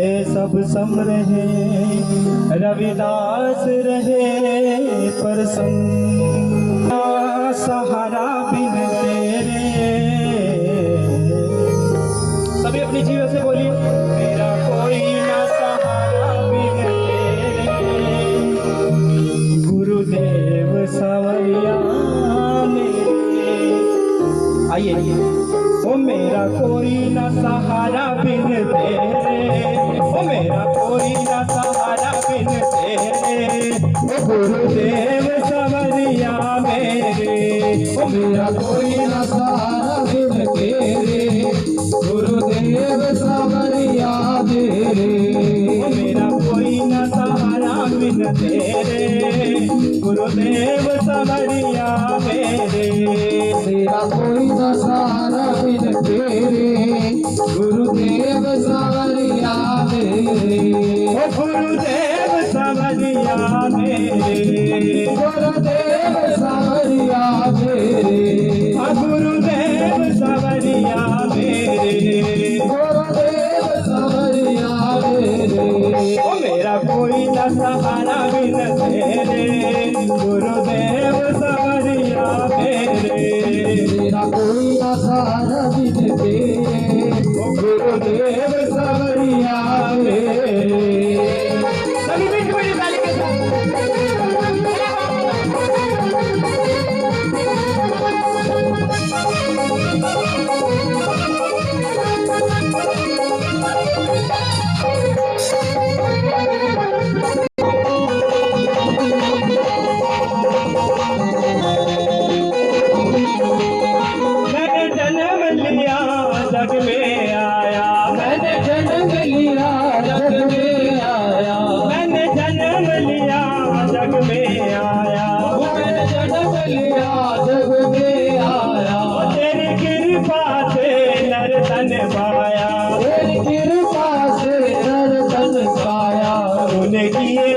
पहले सब सम रहे, रविदास रहे प्रसन्न, सहारा बिन तेरे। सभी अपनी जीवन से बोलिए, मेरा कोई ना सहारा बिन तेरे, गुरुदेव सवैया मेरे। आइए, ओ मेरा कोई ना सहारा बिन तेरे, ओ मेरा कोई ना सहारा बिन तेरे, ओ गुरुदेव सवरिया मेरे। ओ मेरा कोई ना सहारा बिन तेरे, गुरुदेव सवरिया मेरे। ओ मेरा कोई ना सहारा बिन तेरे, गुरुदेव सवरिया मेरे। मेरा कोई ना सहारा बिन तेरे, गुरुदेव सवरिया मेरे। ओ गुरुदेव सवरिया मेरे, गुरुदेव सवरिया मेरे। ओ गुरुदेव सवरिया मेरे, गुरुदेव सवरिया मेरे। ओ मेरा कोई ना सहारा बिन तेरे, गुरुदेव सवरिया मेरे। मेरा कोई ना सहारा बिन तेरे, गुरुदेव सवरिया मेरे। सभी बीच बड़ी ताली के साथ जग में आया, मैंने जन्म लिया जग में आया, मैंने जन्म लिया जग में आया, मैंने जन्म लिया जग में आया। तेरी कृपा से नर तन पाया, तेरी कृपा से नर तन पाया। तूने किए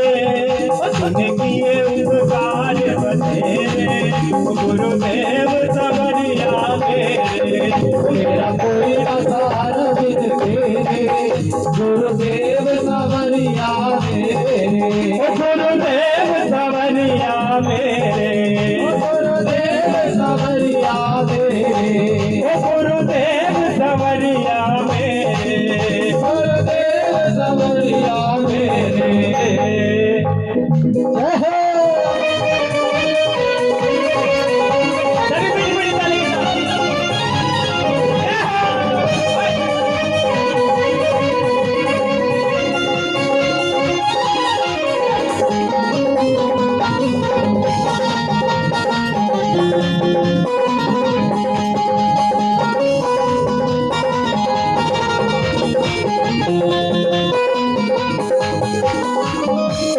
उपकार बतेरे, गुरुदेव सवरिया मेरे। मेरा कोई ना सहारा बिन तेरे, गुरुदेव सवरिया मेरे। ओ गुरुदेव सवरिया मेरे, ओ गुरुदेव सवरिया मेरे। ओ गुरुदेव सवरिया मेरे, गुरुदेव सवरिया मेरे।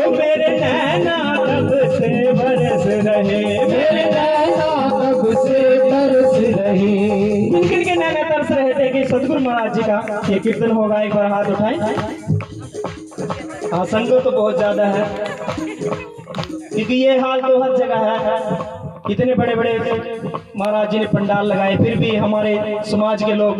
मेरे नैना कब से बरस रहे, मेरे नैना कब से बरस रहे। किन किन के नैना तरस रहे थे कि सतगुरु महाराज जी का ये कीर्तन होगा? एक बार हाथ उठाएं। हाँ, संगत तो बहुत ज्यादा है, क्योंकि ये हाल तो हर जगह है। इतने बड़े बड़े महाराज जी ने पंडाल लगाए, फिर भी हमारे समाज के लोग।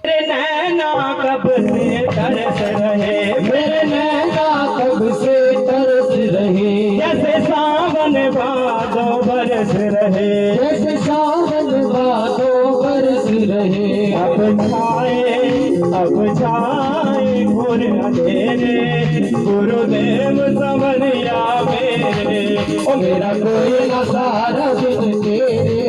मेरे नैना कब से तरस रहे, मेरे नैना कब से तरस रहे। जैसे सावन भादो बरस रहे, जैसे सावन भादो बरस रहे। अब छाए घोर अंधेरे, गुरुदेव सवरिया मेरे। ओ मेरा कोई ना सहारा बिन तेरे,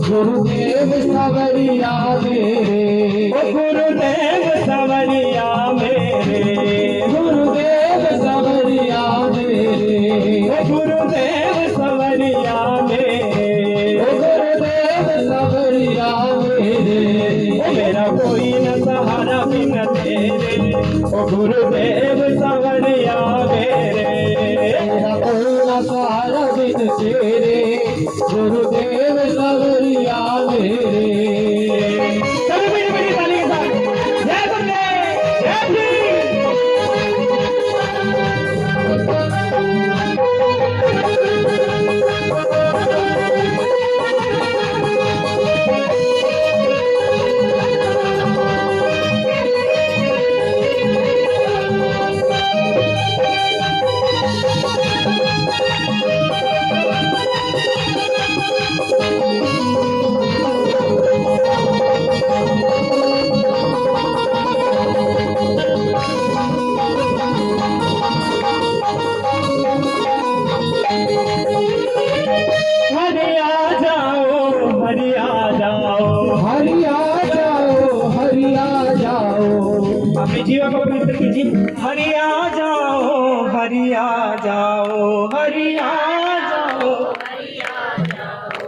गुरुदेव सवरिया मेरे। ओ गुरुदेव सवरिया मेरे, गुरुदेव सवरिया मेरे। ओ गुरुदेव सवरिया मेरे, ओ गुरुदेव सवरिया मेरे। ओ मेरा कोई न सहारा बिन तेरे, ओ गुरुदेव सवरिया मेरे। मेरा कोई न सहारा बिन तेरे, गुरुदेव सवरिया मेरे। सभी बड़ी ताली के साथ जय गुरुदेव, जय श्री। हरिया जाओ हरिया जाओ हरिया जाओ,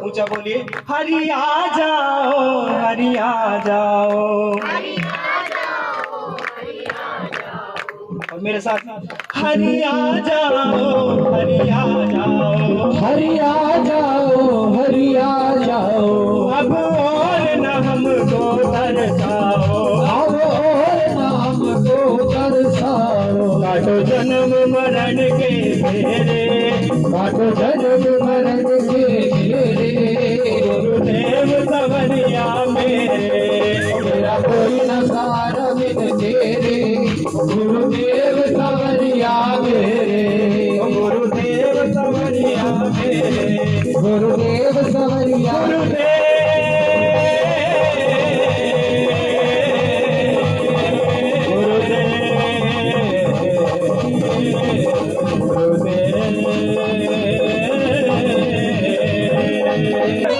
ऊंचा बोलिए, हरिया जाओ हरिया जाओ। और मेरे साथ, हरिया जाओ हरिया जाओ हरिया जाओ हरिया जाओ, अब और न हमको तरसाओ, अब और नाम को तरसाओ। काटो जन्म मरण के फेरे, काटो जन्म मरण के घेरे, गुरुदेव सवरिया मेरे, मेरा कोई न सहारा बिन तेरे, गुरुदेव सवरिया मेरे, गुरुदेव सवरिया मेरे, गुरुदेव सवरिया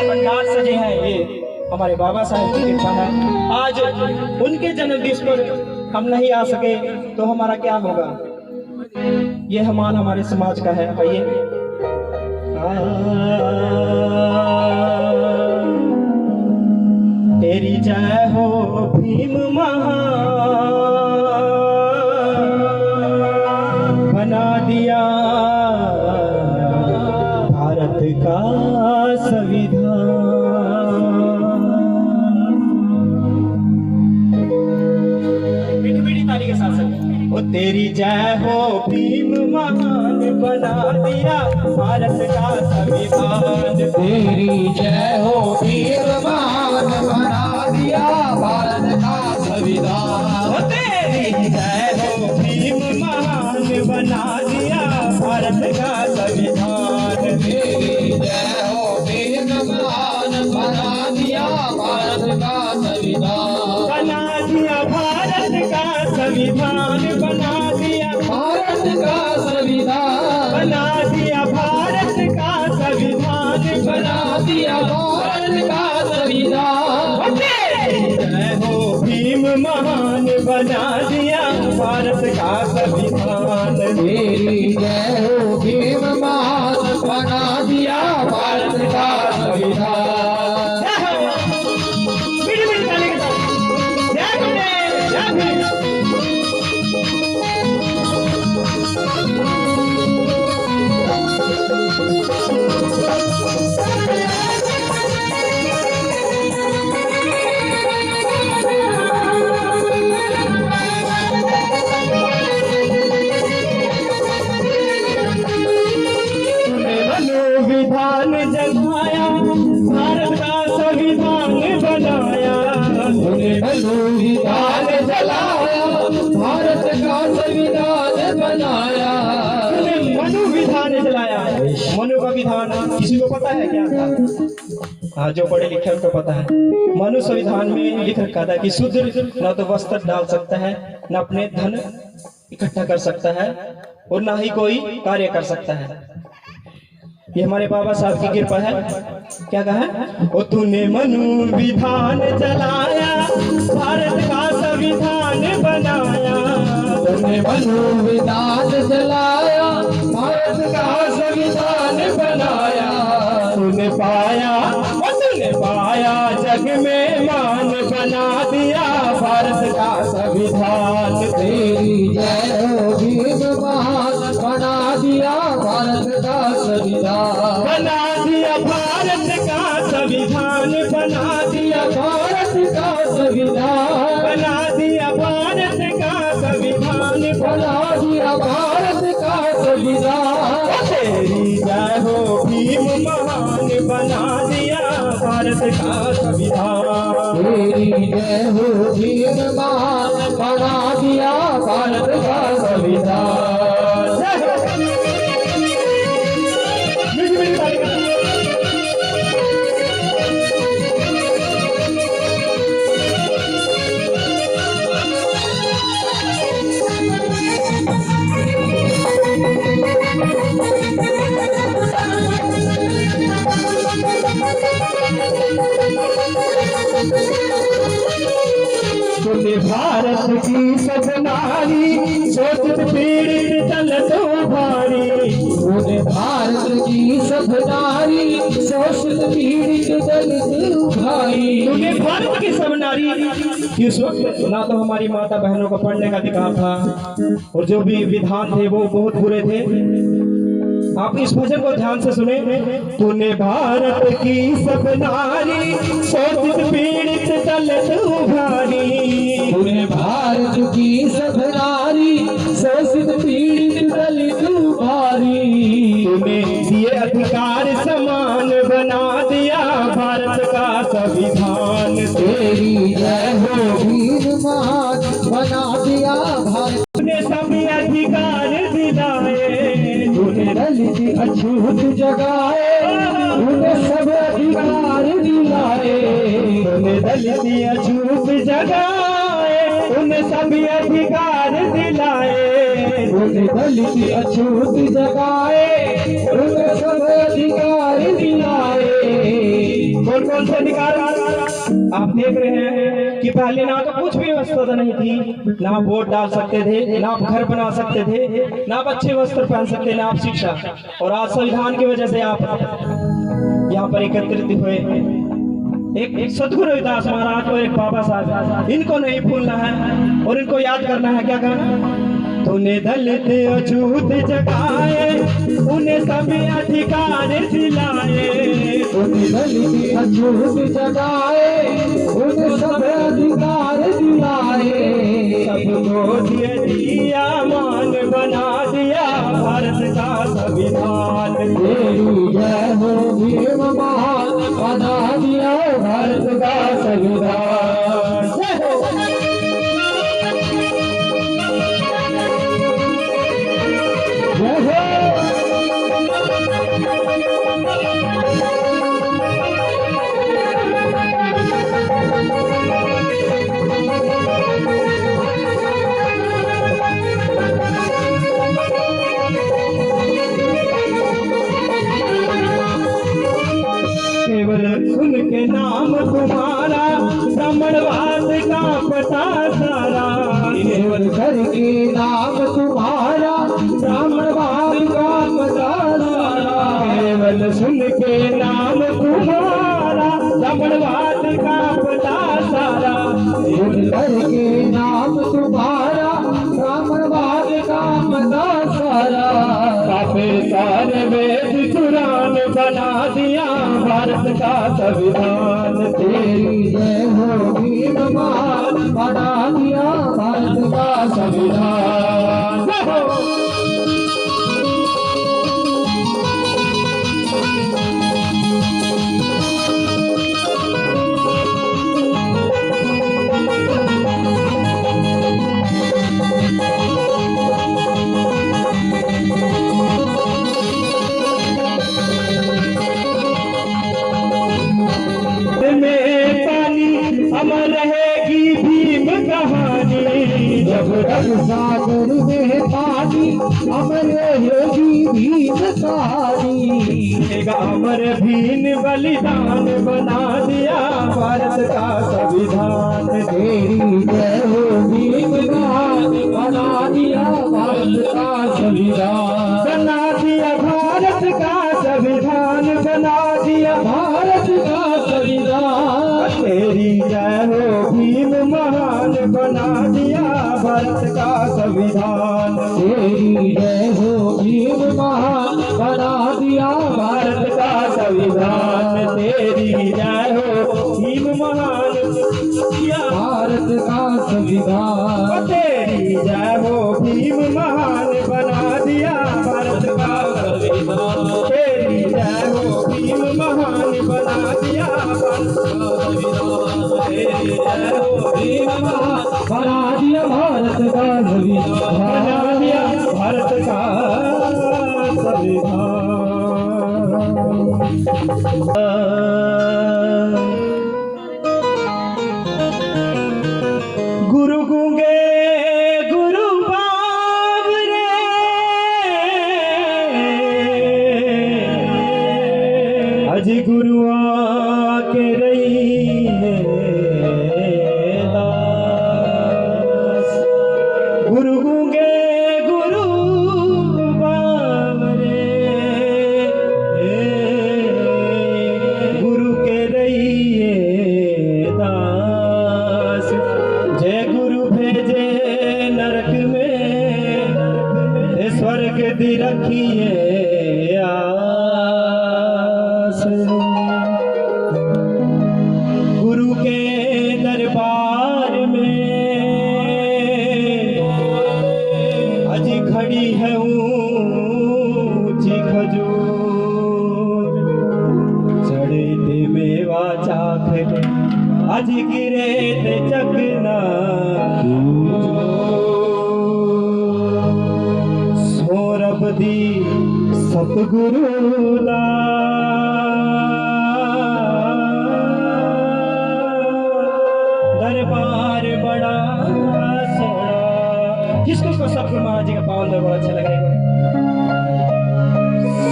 पंडाल सजे हैं, ये हमारे बाबा साहब की कृपा है। आज उनके जन्मदिन पर हम नहीं आ सके तो हमारा क्या होगा। ये हमान हमारे समाज का है। आइए, तेरी जय हो भीम महान, बना दिया भारत का संविधान। मीठी मीठी ताली के साथ संग। ओ तेरी जय हो भीम महान, बना दिया भारत का संविधान। तेरी जय हो वीर मान, बना दिया भारत का संविधान। ओ तेरी जय हो भीम महान, बना दिया भारत का संविधान। तेरी जय हो वीर मान, बना दिया भारत का संविधान। बना दिया भारत का संविधान, बना दिया भारत का संविधान, बना दिया भारत का संविधान, बना दिया भारत का संविधान। जय हो भीम महान, बना दिया भारत का संविधान। तेरी जय हो भीम मान, बना दिया भारत का संविधान। मीठी मीठी ताली के साथ। जय भीम, जय भीम। विधान जमाया, भारत का संविधान बनाया। विधान जलाया, भारत का संविधान बनाया। मनु विधान जलाया। मनु का विधान किसी को पता है क्या था? हाँ, जो पढ़े लिखे उनको पता है। मनु संविधान में लिख रखा था कि शूद्र न तो वस्त्र डाल सकता है, न अपने धन इकट्ठा कर सकता है, और न ही कोई कार्य कर सकता है। ये हमारे बाबा साहब की कृपा है। क्या कहा? ओ तूने मनु विधान चलाया, भारत का संविधान बनाया। तूने मनु विधान चलाया, भारत का संविधान बनाया। तूने पाया जग में मान, बना दिया भारत का संविधान। तेरी जय हो भीम महान, बना दिया भारत का संविधान। बना दिया भारत का संविधान, बना दिया भारत का संविधान, बना दिया भारत का संविधान, बना दिया भारत का संविधान। तेरी जय हो भीम महान, बना दिया भारत का संविधान। तेरी जय हो भीम महान, बना दिया भारत का संविधान। मीठी मीठी ताली का। तूने भारत की सब नारी शोषित पीड़ित चलत भारी। तूने भारत की सब नारी शोषित पीड़ित दलित भाई। तूने भारत की सब नारी कि उस वक्त ना तो हमारी माता बहनों को पढ़ने का अधिकार था और जो भी विधान थे वो बहुत बुरे थे। आप इस भजन को ध्यान से सुने। तूने भारत की सब नारी शोषित पीड़ित दलित भारी। तूने भारत की सब नारी शोषित पीड़ित दलित भारी। तूने दिए अधिकार समान बना दिया भारत का संविधान। तेरी जय हो वीर महान बना दिया भारत। तूने सभी अधिकार दिलाए। तूने दलित अछूत जगाए। तूने सब अधिकार दिलाए। तूने दलित अछूत जगाए। तूने सभी अधिकार दिलाए। तूने दलित अछूत जगाए। तूने सब अधिकार दिलाए। कौन कौन से अधिकार आप देख रहे हैं कि पहले ना तो कुछ भी व्यवस्था नहीं थी, ना आप वोट डाल सकते थे, ना आप घर बना सकते थे, ना आप अच्छे वस्त्र पहन सकते, ना आप शिक्षा। और आज संविधान की वजह से आप यहाँ पर एकत्रित हुए। एक सदगुरु रविदास महाराज और एक बाबा साहब, इनको नहीं भूलना है और इनको याद करना है। क्या करना? तूने दलित अछूत जगाए। उन्हें सभी अधिकार दिलाए। तूने दलित अछूत जगाए। उन्हें सब अधिकार दिलाए। सबको दिया मान बना दिया भारत का संविधान। तेरी जय हो भीम महान बना दिया भारत का संविधान। जय हो। केवल सुन के नाम तुम्हारा ब्राह्मणवाद का पता सारा। केवल करके नाम तुम्हारा ब्राह्मणवाद का पता सारा। केवल सुन के नाम तुम्हारा ब्राह्मणवाद का पता सारा। केवल करके नाम तुम्हारा ब्राह्मणवाद का पता सारा। काफी सारे वेद कुरान बना दिया भारत का संविधान। तेरी जय हो भीम महान बना दिया भारत का संविधान। में पानी अमर रहेगी भीम कहानी। जब रग सागर में पानी अमर रहेगी भीम कहानी। अमर भीम बलिदान बना दिया भारत का संविधान। तेरी जय हो भीम महान बना दिया भारत का संविधान। बना दिया भारत का संविधान। बना दिया भारत का संविधान। तेरी जय हो भीम महान बना दिया भारत का संविधान। तेरी जय हो भीम महान बना दिया भारत का संविधान। तेरी जय हो भीम महान दिया भारत का संविधान। तेरी जय हो भीम महान बना दिया भारत का संविधान। तेरी जय हो भीम महान बना दिया भारत का संविधान। तेरी जय हो भीम महान बना दिया भारत का संविधान। बना दिया भारत का संविधान। गुरु गूंगे गुरु बाबरे अज गुरुआ के रही दास। गुरु गूंगे दी रखिए आस, गुरु के दरबार में अज खड़ी है ऊंची खजूर, चढ़े ते मेवा चाख अज गिरे ते चकना रब दी सतगुरु दा दरबार बड़ा सोना। जिसको सतगुरु महाराज जी का पावन दरबार अच्छा लगेगा,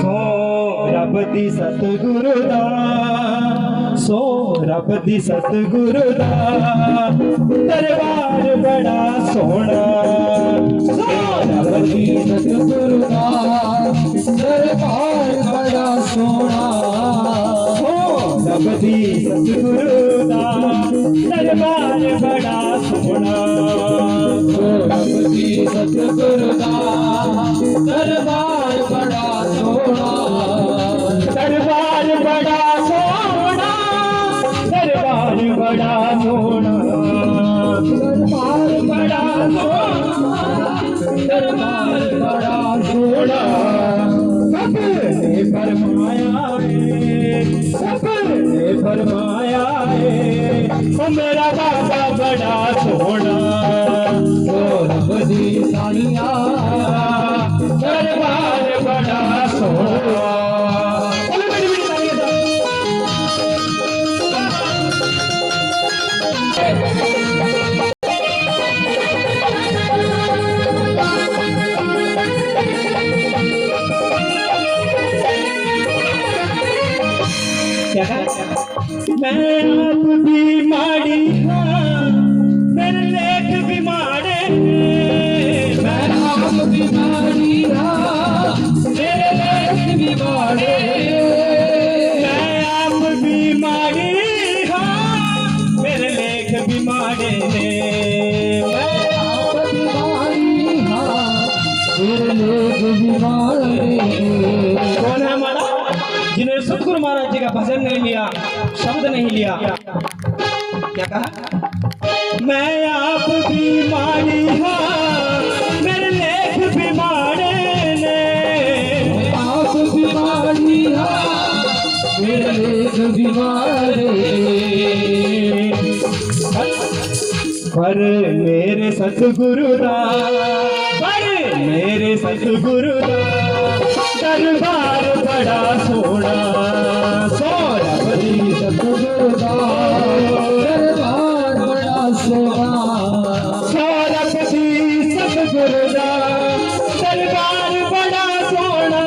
सो रब दी सतगुरु दा, सो रब दी सतगुरु दा दरबार बड़ा सोना। रब दी सतगुरु दा दरबार बड़ा सोना, रब दी सतगुरु दा दरबार बड़ा सोना, रब दी सतगुरु दा दरबार बड़ा सोना, दरबार बड़ा सोना, दरबार बड़ा सोना, दरबार बड़ा सोना, दरबार बड़ा सोना। सबने फरमाया है, सबने फरमाया है, ओ मेरा बाबा बड़ा सोना। रब दी सानिया दरबार बड़ा सोना। क्या कहा? मैं आप भी माड़ी हाँ, मेरे लेख भी माड़े, मैं आप बीमारी मेरे लेख भी मारे, मैं आप भी माड़ी हाँ, मेरे लेख भी माड़े, मैं आप बीमारी मेरे लेख भी मारे। कौन है हमारा जिन्होंने सतगुरु महाराज जी का भजन नहीं लिया, शब्द नहीं लिया? क्या कहा? मैं आप भी माड़ी हाँ, मेरे लेख भी माड़े ने, आप बीमारी मेरे लेख भी मारे, पर मेरे सतगुरु दा, पर मेरे सतगुरु दा दरबार बड़ा सोना। सो रब दी सतगुरु दा दरबार बड़ा सोना, सो रब दी सतगुरु दा दरबार बड़ा सोना।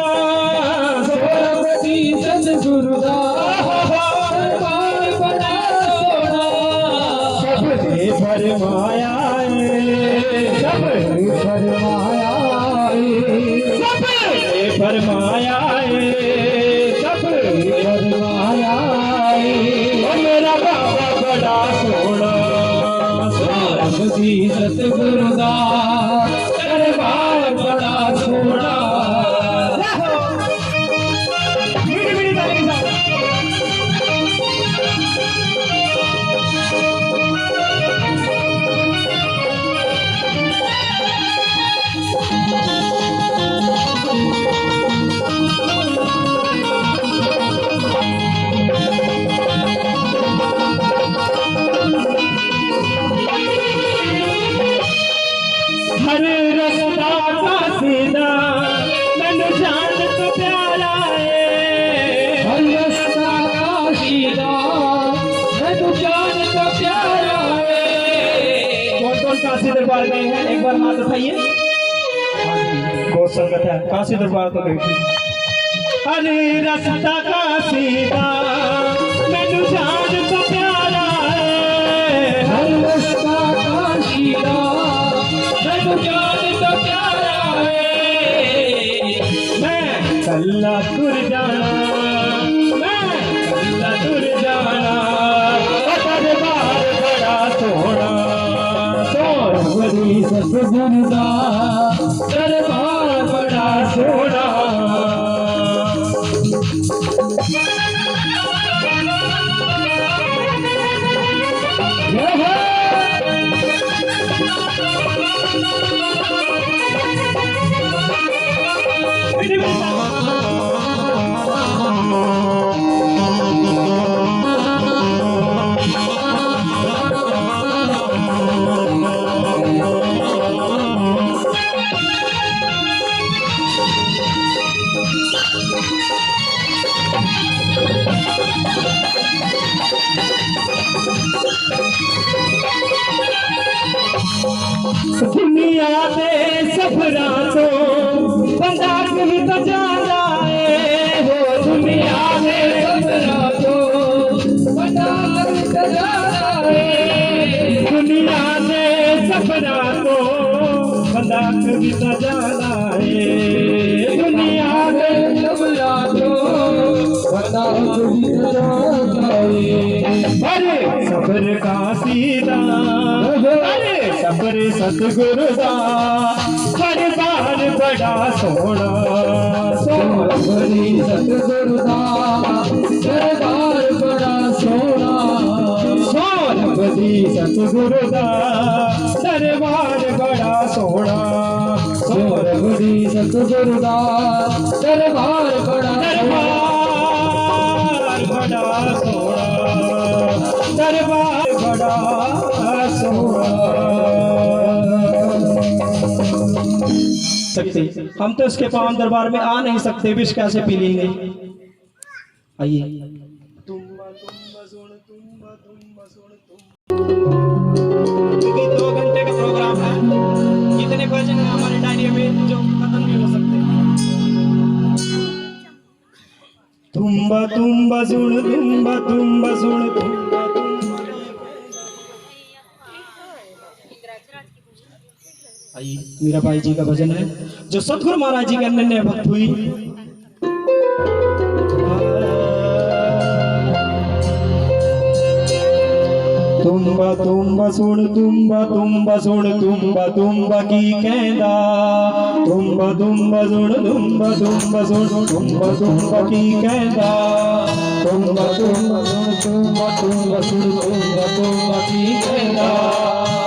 सो रब दी सतगुरु दा दरबार बड़ा सोना, सबने फरमाया है, सबने फरमाया सबने फरमाया है, सबने फरमाया ओ मेरा बाबा बड़ा सोना। रब दी सतगुरु दा दरबार बड़ा सोना, मीठी मीठी ताली के साथ। हर रास्ता का सीधा मैंने जान तो प्यारा है, हर रास्ता का सीधा मैं तो जान का प्यारा है। कौन कौन काशी दरबार गए हैं? एक बार हाथ उठाइए। बहुत संगत है, काशी दरबार तो गई थी। हर रास्ता का सीधा मैंने जान तो प्यारा है, हर रास्ता का सीधा मैं तो जान का प्यारा है। मैं कल्ला तुर जाना, मैं कल्ला तुर जाना, दरबार बड़ा सोना। सतगुरु दा दरबार बड़ा सोना। दुनिया दे सफरा तो बंदा कभी तो जाना है हो। दुनिया दे सफरा तो बंदा कभी तो जाना है। दुनिया दे सफरा तो बंदा कभी तो जाना है। दुनिया दे सफरा तो बंदा कभी तो जाना है। अरे सफर का सीधा, अरे सफर सतगुरु दा दरबार बड़ा सोना। सफरी सतगुरु दा दरबार बड़ा सोना। सफरी सतगुरु दा दरबार बड़ा सोना। सफरी सतगुरु दा दरबार बड़ा सोना। दरबार बड़ा सोना। सकते हम तो इसके पावन दरबार में आ नहीं सकते, विष कैसे पी लेंगे। आइए क्योंकि 2 घंटे का प्रोग्राम है, इतने भजन है हमारे डायरी में जो खत्म नहीं हो सकते। तुम्बा तुम्बा सुन, तुम्बा तुम्बा सुन, तुम्बा आइए मीराबाई जी का भजन है जो सतगुरु महाराज जी के अनन्य भक्त हुई। तुम्बा तुम्बा सुन, तुम्बा तुम्बा सुन, तुम्बा तुम्बा की कहदा। तुम्बा तुम्बा सुन, तुम्बा तुम्बा सुन, तुम्बा तुम्बा की कहदा। तुम्बा तुम्बा सुन, तुम्बा तुम्बा सुन, तुम्बा तुम्बा की कहदा।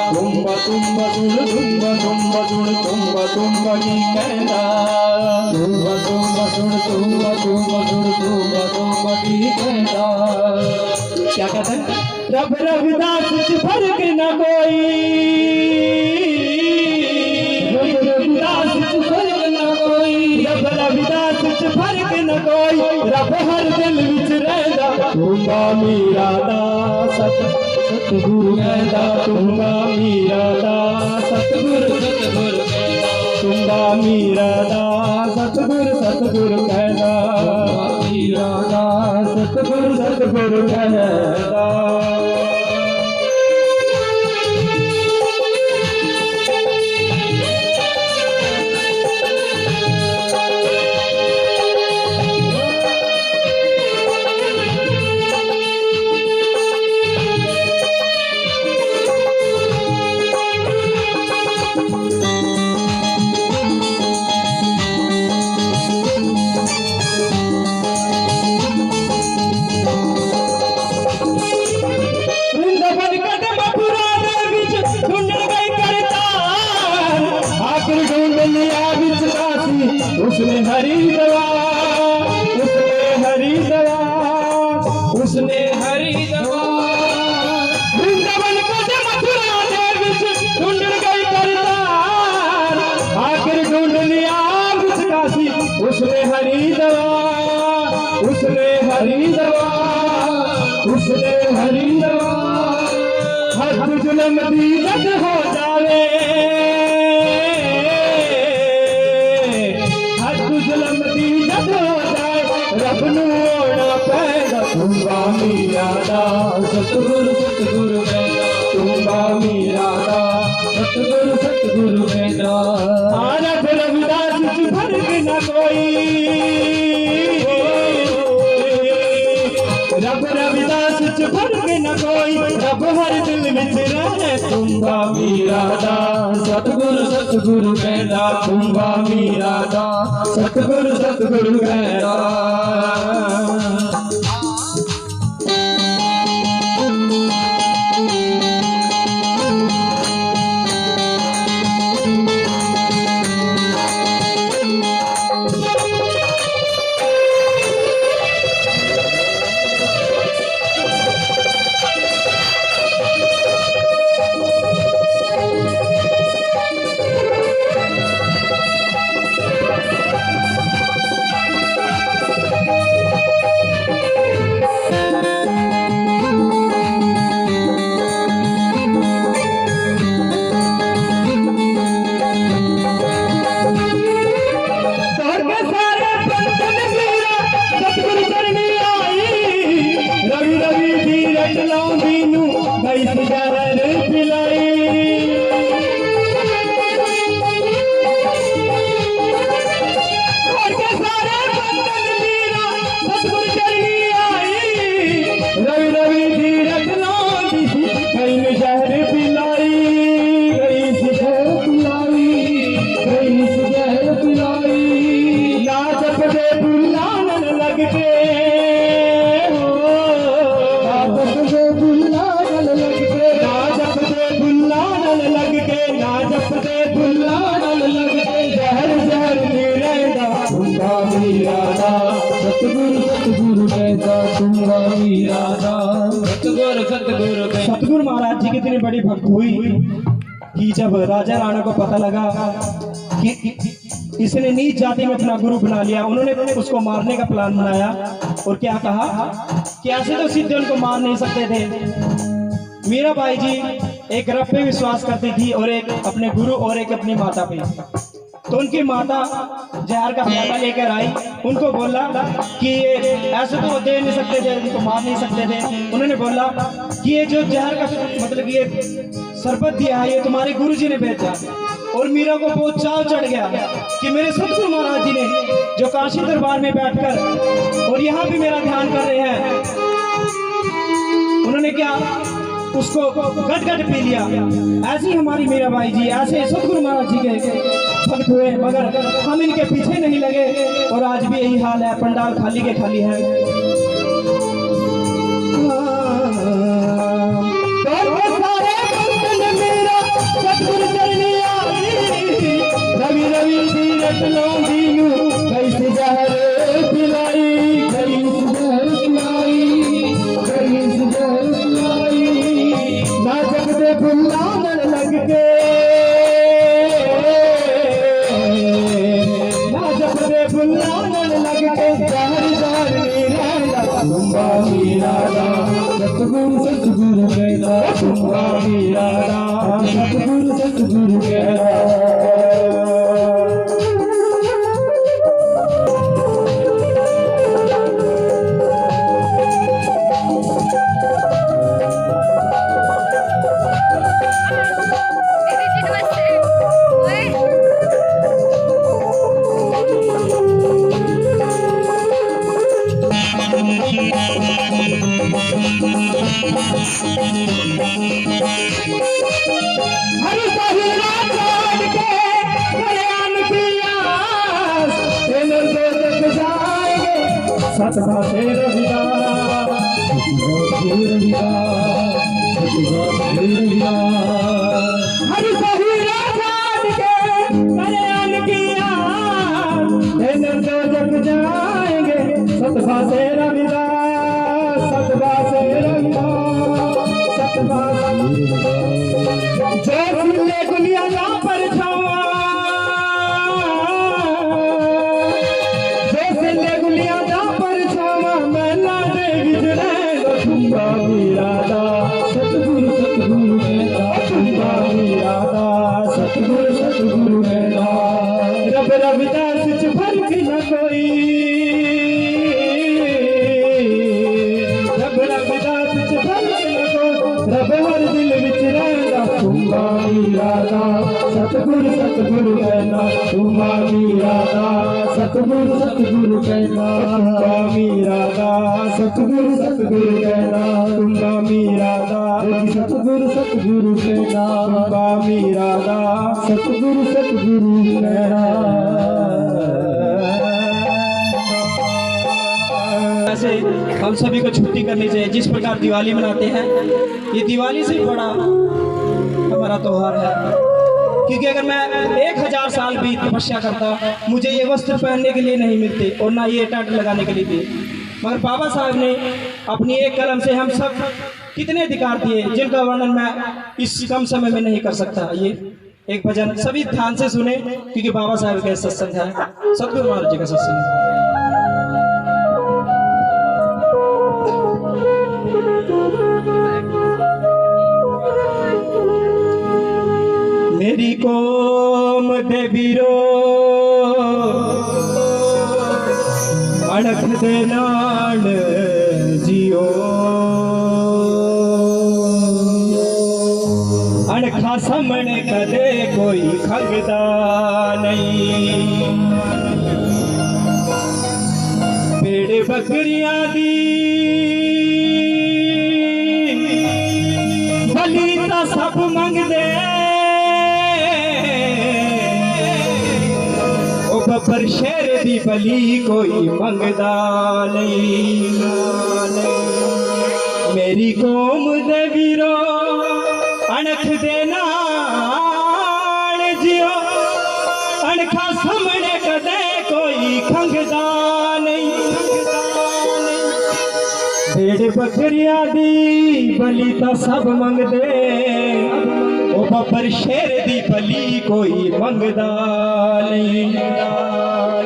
तुम्बा तुम्बा सुन, तुम्बा तुम्बा सुन, तुम्बा तुम्बा की कहदा। तुम्बा तुम्बा सुन, तुम्बा तुम्बा सुन, तुम्बा तुम्बा की कहदा। क्या कहते हैं? रब रविदास च फर्क न कोई, रब रविदास च फर्क न कोई, रब रविदास च फर्क न कोई। रब हर दिल विच रहंदा। तुम्बा मीरा दा सतगुरु कहदा। तुम्बा मीरा दा सतगुरु कहदा। तुम्बा मीरा दा सतगुरु कहदा। मीरा दा सतगुरु कहदा। उसने हरी दवा, उसने हरी दवा, उसने हरी दवा। वृंदावन को मथुरा दे विच ढूंढ गई करतार। आखिर ढूंढ लिया विच काशी। उसने हरी दवा, उसने हरी दवा, उसने हरी दवा। हद जुल्म दी जद हो जावे, रब नू आना पैदा। तुम्बा मीरा दा सतगुरु कहदा। तुम्बा मीरा दा सतगुरु कहदा। रब रविदास च फर्क न कोई, रब रविदास च फर्क न कोई रब हर दिल विच रहे तुम्बा मीरा दा सतगुरु सतगुरु कहंदा तुम्बा मीरा दा सतगुरु सतगुरु कहंदा सतगुरु महाराज जी की इतनी बड़ी भक्त हुई कि जब राजा राणा को पता लगा कि इसने नीच जाति में अपना गुरु बना लिया, उन्होंने उसको मारने का प्लान बनाया और क्या कहा कि ऐसे तो सीधे उनको मार नहीं सकते थे। मीराबाई जी एक रब पे विश्वास करती थी और एक अपने गुरु और एक अपनी माता पे। तो उनकी माता जहर का प्याला लेकर आई, उनको बोला कि ये ऐसे तो दे नहीं सकते थे, उनको मार नहीं सकते थे। उन्होंने बोला कि ये जो जहर का मतलब ये शरबत दिया है ये तुम्हारे गुरुजी ने भेजा। और मीरा को बहुत चाव चढ़ गया कि मेरे सतगुरु महाराज जी ने जो काशी दरबार में बैठकर और यहाँ भी मेरा ध्यान कर रहे हैं, उन्होंने क्या उसको गट गट पी लिया। ऐसी हमारी मीराबाई जी ऐसे सतगुरु महाराज जी के भक्त हुए, मगर हम इनके पीछे नहीं लगे और आज भी यही हाल है, पंडाल खाली के खाली है। रवि रवि धीरज लौंदीनु कैसे जहर पिलाई, कैसे जहर पिलाई, कैसे जहर पिलाई। ना जब दे बुलावन लग के, ना जब दे बुलावन लग के जहर जहर मीरा तुम्बा मीरा दा सतगुरु सतगुरु कहता तुम्बा मीरा दा सतगुरु सतगुरु कहता। सतगुरु से रविदास हरि सहीरा जान के कल्याण किया, तो जग जाएंगे सतभा से रविदास, सतभा से रविदास, सतभा जो सुनने गुलिया ना पर छावा, जो सुनने गुलिया ना पर छावा मैला दे गुजरे तुम्बा मीरा दा सतगुरु सतगुरु कहता तुम्बा मीरा दा सतगुरु सतगुरु कहता। रब रविदास च फर्क न कोई, रब रविदास च फर्क न कोई, रब हर दिल विच रहंदा तुम्बा मीरा दा सतगुरु सतगुरु कहना उमा मीरा दास सतगुरु सतगुरु कहना उमा मीरा दास सतगुरु सतगुरु कहना उमा मीरा दास सतगुरु सतगुरु कहना उमा मीरा दास सतगुरु सतगुरु कहना। ऐसे हम सभी को छुट्टी करनी चाहिए। जिस प्रकार दिवाली मनाते हैं, ये दिवाली से बड़ा हमारा त्योहार है, क्योंकि अगर मैं 1000 साल भी तपस्या करता, मुझे ये वस्त्र पहनने के लिए नहीं मिलते और ना ये टेंट लगाने के लिए भी, मगर बाबा साहब ने अपनी एक कलम से हम सब कितने अधिकार दिए जिनका वर्णन मैं इस कम समय में नहीं कर सकता। ये एक भजन सभी ध्यान से सुने, क्योंकि बाबा साहब का सत्संग है, सतगुरु महाराज जी का सत्संग है। मेरी कोम दे वीरो अड़ख दे नाल जियो, अणखा सामने कदे कोई खंगदा नहीं, भेड़ बकरियां दी बलि तां सब मंगदे, पर शेर दी बलि कोई मंगदा नहीं। मेरी कौम दे वीरो अणख दे नाल जियो, अणखा सामने कदे कोई खंगदा नहीं। भेड़ बकरियां दी बलि तां सब मंगदे, पर शेर दी बलि कोई मंगदा नहीं।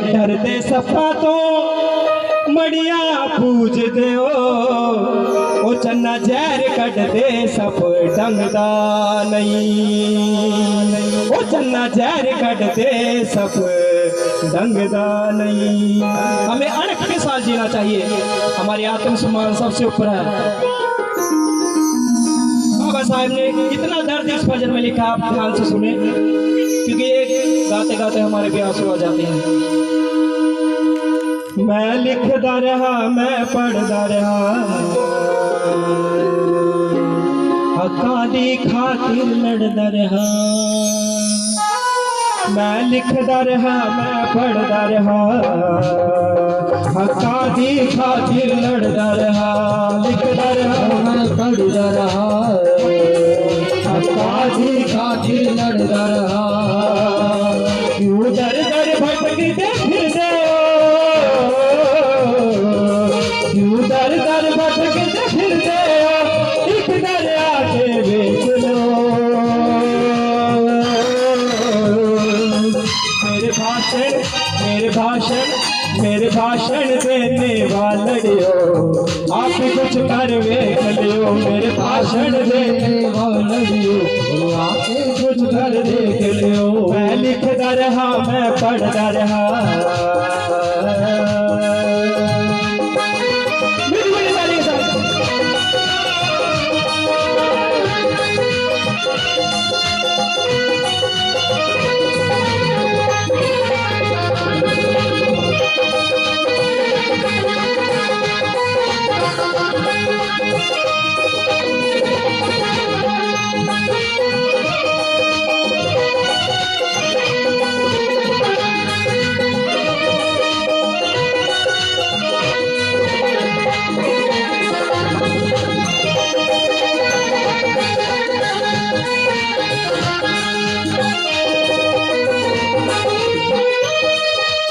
डरदे सपा तो मड़िया पूजदे ओ चन्ना जहर कटदे सप डंगदा नहीं, ओ चन्ना जहर कटदे सप डंगदा नहीं। हमें अणख के साथ जीना चाहिए, हमारी आत्म सम्मान सबसे ऊपर है। बाबा साहब ने इतना दर्द इस भजन में लिखा, आप ध्यान से सुने, क्योंकि ये गाते गाते हमारे भी आंसू आ जाते हैं। मैं लिखदा रहा, मैं पढ़दा रहा, हक्कां दी खातिर लड़दा रहा। मैं लिखदा रहा, मैं पढ़दा रहा, हक्कां दी खातिर लड़दा रहा। लिखदा रहा, मैं पढ़दा रहा, हक्कां दी खातिर लड़दा रहा। क्यों दर दर भटकते फिरदे हो, क्यों दर दर भटकते फिरदे हो, एक दरिया के बेच लो। मेरे भाषण देने वालियो, आप कुछ कर वेख लियो। मेरे भाषण देने वालियो, आप कुछ कर देख लियो। मैं लिखदा रहा, मैं पढ़दा रहा,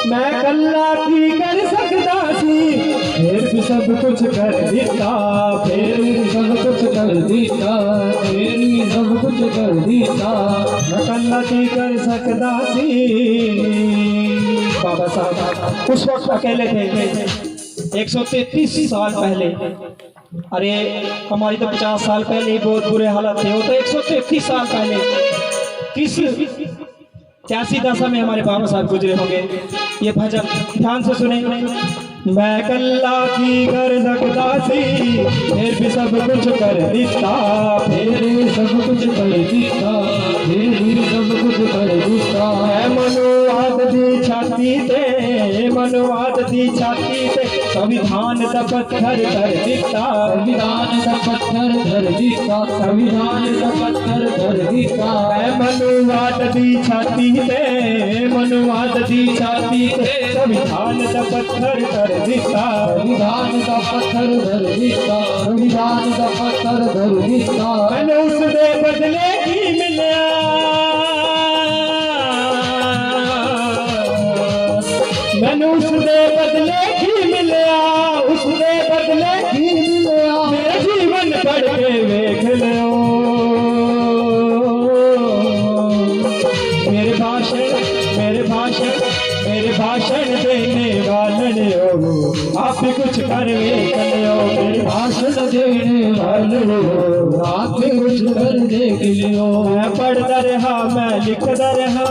मैं कल्ला की कर सकता सी, फिर भी सब कुछ कर दिता, फिर भी सब कुछ कर दिता, फिर भी सब कुछ कर दिता। मैं कल्ला की कर सकता सी। बाबा साहब उस वक्त अकेले थे, 133 साल पहले। अरे हमारी तो 50 साल पहले ही बहुत बुरे हालत थे, वो तो 133 साल पहले किस कैसी दशा में हमारे बाबा साहब गुजरे होंगे। ये भजन ध्यान से सुने। मैं कल्ला की कर सकता सी फिर भी सब कुछ कर दिता, फिर भी सब कुछ कर दिता, फिर भी सब कुछ कर दिता। मैं मनुवाद दी छाती ते, मनुवाद दी छाती ते संविधान दा पत्थर धर दिता, संविधान का पत्थर धर दिता, संविधान का पत्थर धर दिता। मैं मनुवाद दी छाती ते, मनुवाद दी छाती ते संविधान दा पत्थर धर दिता, संविधान का पत्थर धर दिता, संविधान का पत्थर धर दिता। मैंने उसदे बदले की मिलिया, मैंने उसदे बदले की मिलिया, उसदे बदले की मिलिया मेरा जीवन पढ़ के वेख लो। मेरे भाषण, मेरे भाषण, मेरे भाषण देने वाले हो, आप भी कुछ कर वेख लो। मेरे भाषण देने वाले हो, आप भी कुछ कर देख लियो। मैं पढ़ता रहा, मैं लिखता रहा,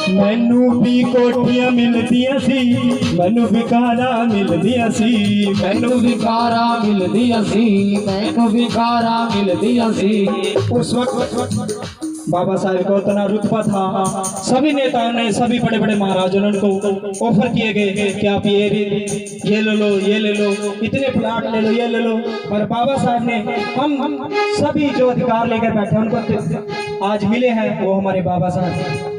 मैनू भी कोठियां मिलदियां सी, मैनू भी कारा मिलदियां सी, मैनू भी कारा मिलदियां सी, मैनू भी कारा मिलदियां सी। उस वक्त बाबा साहब को इतना रुतबा था, सभी नेताओं ने, सभी बड़े बड़े महाराजों ने उनको ऑफर किए गए कि आप ये ले लो, ये ले लो, इतने प्लाट ले लो, ये ले लो। पर बाबा साहब ने हम सभी जो अधिकार लेकर बैठे उनको आज मिले हैं, वो हमारे बाबा साहब।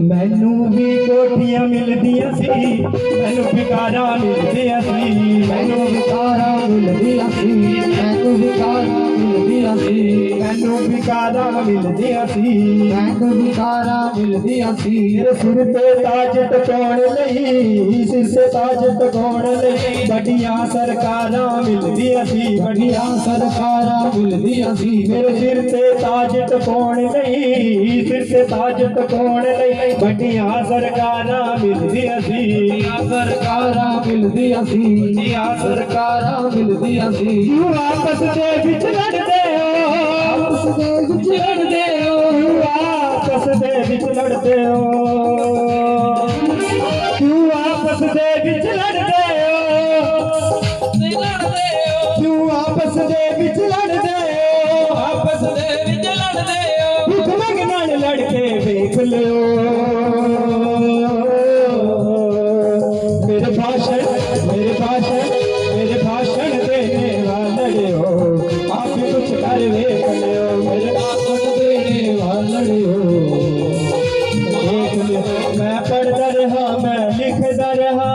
मैनू भी कोठियां मिलदियां सी, मैनू भी कारा मिलदियां सी, मैनू भी कारा मिलदियां सी, मैनू भी कारा मिलदियां सी, मैनू भी कारा मिलदियां सी, मैनू भी कारा मिलदियां सी। मेरे सिर ते ताज टकाउण लई, सिर ते ताज टकाउण लई बड़ियां सरकारां मिलदियां सी, बड़ियां सरकारां मिलदियां सी। मेरे सिर ते ताज टकाउण लई, सिर ते ताज टकाउण लई बड़ियां सरकारां मिलदियां सी, सरकारां मिलदियां सी, सरकारां मिलदियां सी। क्यों आपस दे विच लड़दे हो, आपस दे विच लड़दे हो, आपस दे विच लड़दे हो, क्यों आपस दे विच लड़दे हो, क्यों आपस दे विच लड़दे हो, आपस दे विच लड़दे हो, भुख मंगण लड़के वेख लियो। मेरे भाषण, मेरे भाषण, मेरे भाषण देने वाले हो, आप भी कुछ कर वेख लियो। मेरे भाषण देने वाले हो, देख लियो। मैं पढ़ता रहा, मैं लिखता रहा,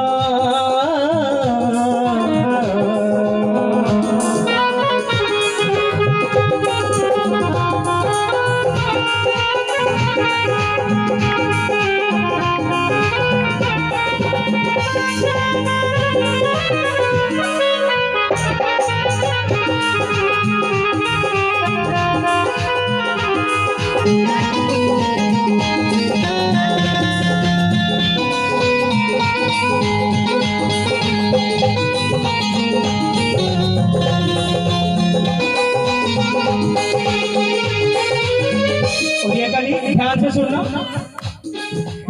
और ये गली ध्यान से सुनना।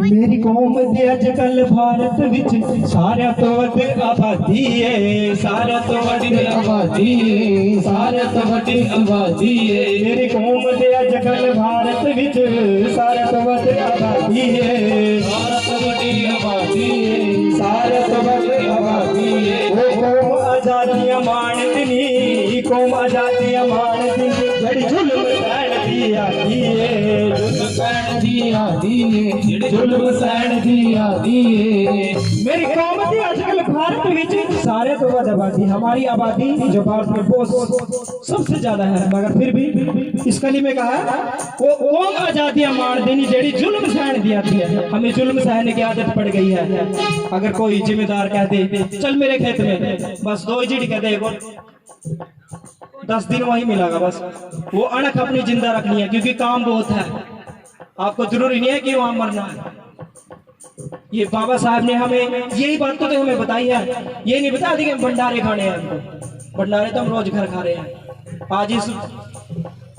मेरी कौम दे अजकल भारत विच सारे तो वड्डी आबादी है, सारे तो वड्डी आबादी है, सारे तो वड्डी आबादी है। मेरी कौम दे अजकल भारत विच सारे तो वड्डी आबादी है, सारे तो वड्डी आबादी है, सारे तो वड्डी आबादी है। वो कौम आजादियां माणदी नी, कौम आजादियां माणदी जड़ी जुल्म सहण दी आदी है, जुल्म सहण दी आदी है, जुल्म सहण दी आदी है। मेरी कौम दी अजकल भारत में सारे तो आबादी, हमारी आबादी जो भारत में बहुत सबसे ज्यादा है, मगर फिर भी इस कली में कहा वो कौम आजादियां मार देनी जेड़ी जुल्म सहन दी आती है। हमें जुल्म सहने की आदत पड़ गई है। अगर कोई जिम्मेदार कह दे चल मेरे खेत में, बस 2 जीडी कह दे 10 दिन वही मिलेगा, बस वो अणख अपनी जिंदा रखनी है, क्योंकि काम बहुत है। आपको जरूरी नहीं है कि वहां मरना है। ये बाबा साहब ने हमें यही बात तो हमें बताई है, ये नहीं बता दी कि भंडारे खाने हैं। भंडारे तो हम रोज घर खा रहे हैं। आज इस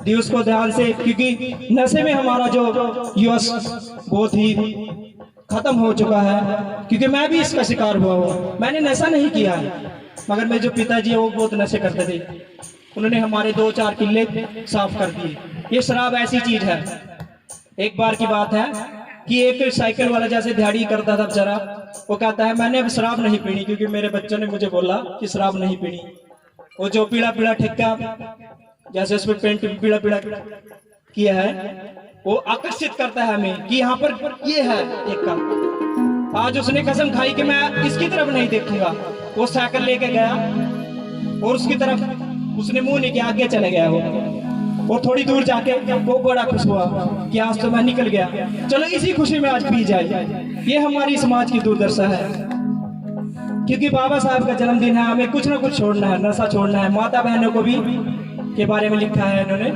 दिवस को ध्यान से, क्योंकि नशे में हमारा जो युवस बहुत ही खत्म हो चुका है, क्योंकि मैं भी इसका शिकार हुआ हूँ। मैंने नशा नहीं किया है, मगर मेरे जो पिताजी है वो बहुत नशे करते थे। उन्होंने हमारे 2-4 किले साफ कर दिए। ये शराब ऐसी चीज है। एक बार की बात है कि एक साइकिल वाला जैसे दिहाड़ी करता था बेचारा, वो कहता है मैंने अब शराब नहीं पीनी, क्योंकि मेरे बच्चों ने मुझे बोला कि शराब नहीं पीनी। वो जो पीला पीला ठेका जैसे उसमें पेंट पीला पीला किया है, वो आकर्षित करता है हमें कि यहाँ पर ये है एक का। आज उसने कसम खाई कि मैं इसकी तरफ नहीं देखूंगा। वो साइकिल लेके गया और उसकी तरफ उसने मुंह नहीं किया, आगे चले गया वो थोड़ी दूर जाके वो बड़ा खुश हुआ कि आज तो मैं निकल गया। चलो इसी खुशी में आज पी जाए। ये हमारी समाज की दुर्दशा है, क्योंकि बाबा साहब का जन्मदिन है, हमें कुछ ना कुछ छोड़ना है, नशा छोड़ना है। माता बहनों को भी के बारे में लिखा है इन्होंने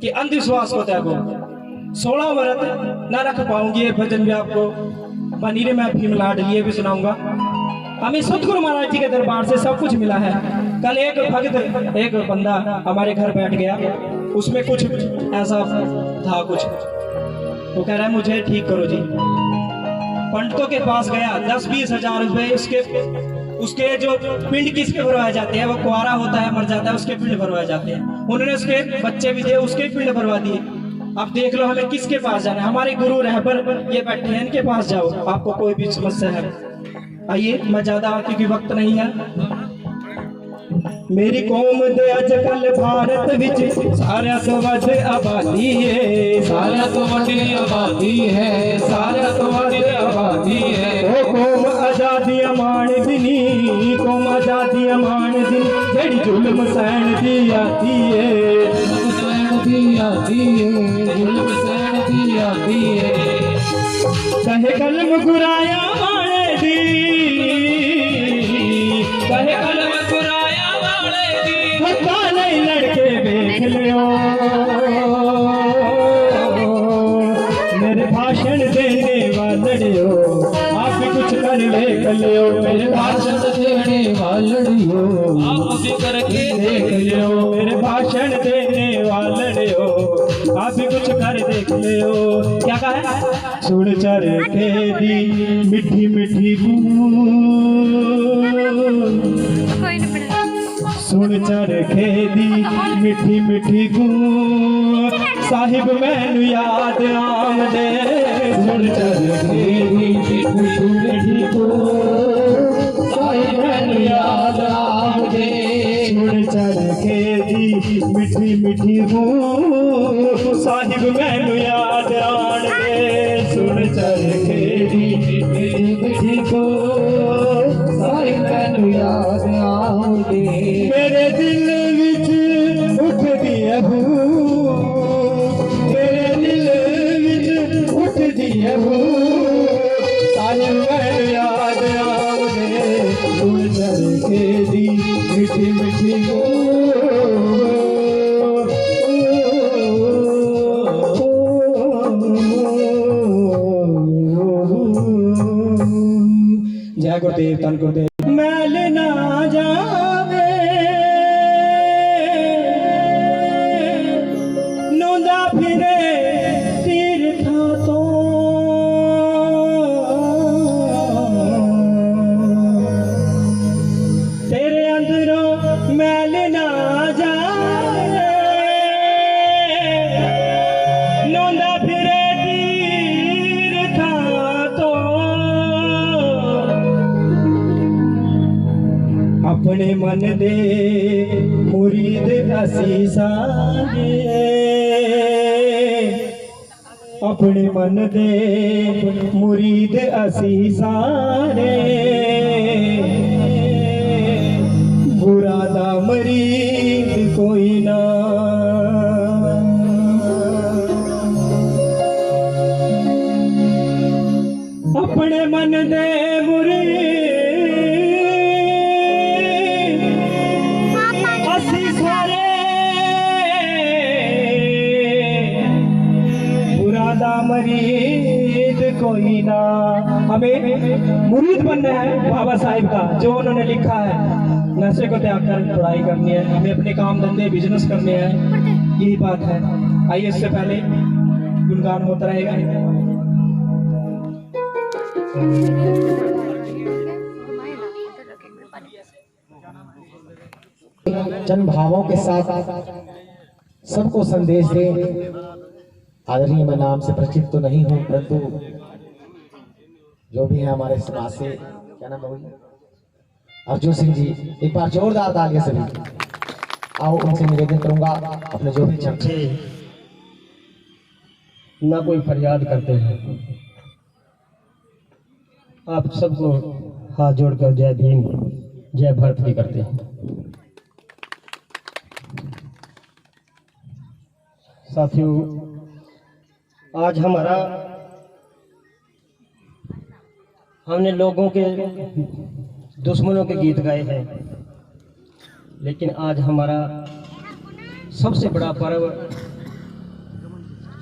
कि अंधविश्वास को त्यागो। 16 व्रत न रख पाऊंगी, ये भजन भी आपको मनीरे में अफीम लाडली भी सुनाऊंगा। हमें सतगुरु महाराज जी के दरबार से सब कुछ मिला है। कल एक भक्त एक बंदा हमारे घर बैठ गया, उसमें कुछ ऐसा था कुछ, वो कह रहा है मुझे ठीक करो जी। पंडितों के पास गया, 10-20 हजार रुपए उसके जो पिंड किसके भरवाए जाते हैं, वो कुआरा होता है मर जाता है, उसके पिंड भरवाए जाते हैं। उन्होंने उसके बच्चे भी दिए, उसके पिंड भरवा दिए। अब देख लो हमें किसके पास जाना है। हमारे गुरु रहबर ये बैठे हैं, इनके पास जाओ आपको कोई भी समस्या है। आइए, मैं ज्यादा क्योंकि वक्त नहीं है। मेरी कौम दे अजकल भारत विच सारा तो वध आबादी है, सारा तो वड्डी आबादी है, सारा तो वड्डी आबादी है। ओ कौम आजादी अमान दिनी, कौम आजादी अमान दिन जेड़ी जुल्म सहन दी आती है, सहन दी आती है, जुल्म सहन दी आती है। कहे कलम गुराया वाले दी, कहे कलम गुराया वाले दी, काले लड़के देख लियो मेरे भाषण देने वालड़ियो, आप भी कुछ कर देख लियो मेरे भाषण देने वालड़ियो, आप भी करके देख लियो मेरे भाषण देने वालड़ियो, आप भी कुछ कर देख लियो। क्या कहा है? सुन चरखे दी मिठी मिठी सुन चरखे दी मिठी मिठी गूंज, साहिब मैनू याद आमदे। सुन चरखे दी मिठी मिठी गूंज, साहिब मैनू याद आमदे। सुन चरखे दी मिठी मिठी गूंज, साहिब मैनू याद आमदे। सुन चरखे दी मिठी मिठी गूंज, साहिब मैनू याद आमदे। मेरे दिल विच उठदी है भूख, मेरे दिल विच उठदी है भूख, साहिब मैनू याद आमदे। सुन चरखे दी मिठी मिठी जय गुरुदेव धन गुरुदेव। मैल ना जावे नौंदा फिरे तीर्था तो, तेरे अंदरों मैल ना जावे नौंदा फिरे तीर्था तो, अपने मन दे मुरीद असी सारे, अपने मन दे मुरीद असी सारे, मरीद कोई ना, अपने मन दे मुरीद असी सारे मुरादा मरीद कोई ना। हमें मुरीद बनना है बाबा साहिब का, जो उन्होंने लिखा है। नशे को त्याग कर पढ़ाई करनी है, हमें अपने काम धंधे बिजनेस करने हैं, यही बात है। आइए इससे पहले गुणगान होता रहेगा। जन भावों के साथ सबको संदेश दे। आदरणीय मैं नाम से परिचित तो नहीं हूं, परंतु जो भी है हमारे समाज से, क्या नाम है, अर्जुन सिंह जी, एक बार जोरदार तालियां सभी। आओ उनसे निवेदन करूंगा अपने जो भी चर्चे ना कोई फरियाद करते हैं। आप सबको हाथ जोड़कर जय भीम जय भारत भी करते हैं। साथियों, आज हमने लोगों के दुश्मनों के गीत गाए हैं, लेकिन आज हमारा सबसे बड़ा पर्व,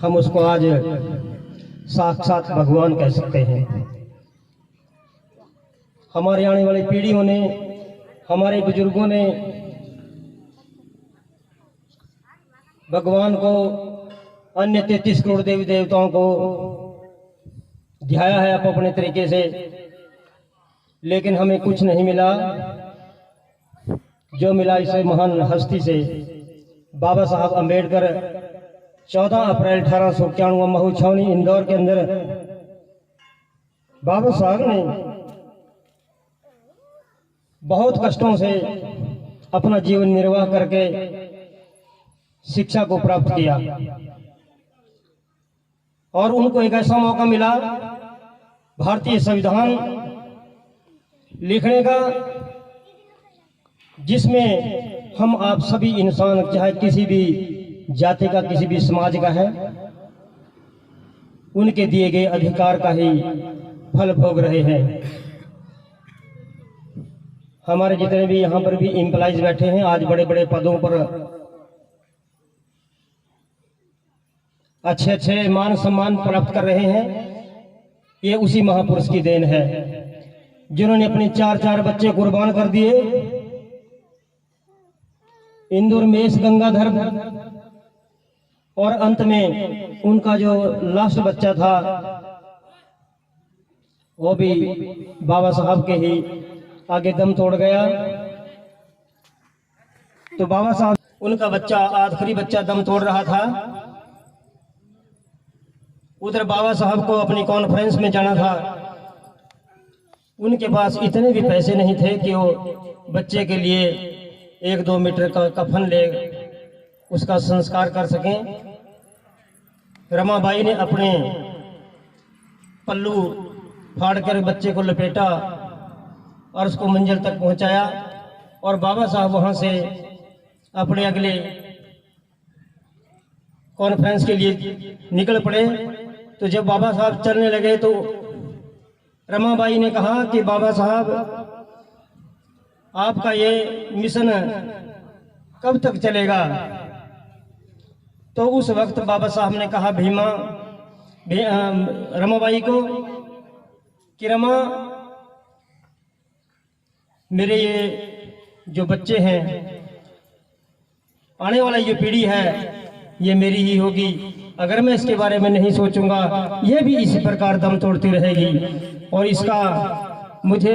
हम उसको आज साक्षात भगवान कह सकते हैं। हमारे आने वाली पीढ़ियों ने, हमारे बुजुर्गों ने भगवान को, अन्य 33 करोड़ देवी देवताओं को ध्याया है आप अपने तरीके से, लेकिन हमें कुछ नहीं मिला। जो मिला इसे महान हस्ती से, बाबा साहब अंबेडकर 14 अप्रैल 1891 महू छावनी इंदौर के अंदर बाबा साहब ने बहुत कष्टों से अपना जीवन निर्वाह करके शिक्षा को प्राप्त किया, और उनको एक ऐसा मौका मिला भारतीय संविधान लिखने का, जिसमें हम आप सभी इंसान, चाहे किसी भी जाति का, किसी भी समाज का है, उनके दिए गए अधिकार का ही फल भोग रहे हैं। हमारे जितने भी यहाँ पर भी एम्प्लॉइज बैठे हैं, आज बड़े बड़े पदों पर अच्छे अच्छे मान सम्मान प्राप्त कर रहे हैं, ये उसी महापुरुष की देन है, जिन्होंने अपने 4 बच्चे कुर्बान कर दिए। इंदौर में गंगाधर, और अंत में उनका जो लास्ट बच्चा था वो भी बाबा साहब के ही आगे दम तोड़ गया। तो बाबा साहब, उनका बच्चा, आखिरी बच्चा दम तोड़ रहा था, उधर बाबा साहब को अपनी कॉन्फ्रेंस में जाना था। उनके पास इतने भी पैसे नहीं थे कि वो बच्चे के लिए 1-2 मीटर का कफन ले उसका संस्कार कर सकें। रमाबाई ने अपने पल्लू फाड़कर बच्चे को लपेटा और उसको मंजिल तक पहुंचाया, और बाबा साहब वहां से अपने अगले कॉन्फ्रेंस के लिए निकल पड़े। तो जब बाबा साहब चलने लगे तो रमाबाई ने कहा कि बाबा साहब, आपका ये मिशन कब तक चलेगा? तो उस वक्त बाबा साहब ने कहा रमाबाई को कि रमा, मेरे ये जो बच्चे हैं, आने वाला ये पीढ़ी है, ये मेरी ही होगी। अगर मैं इसके बारे में नहीं सोचूंगा, ये भी इसी प्रकार दम तोड़ती रहेगी, और इसका मुझे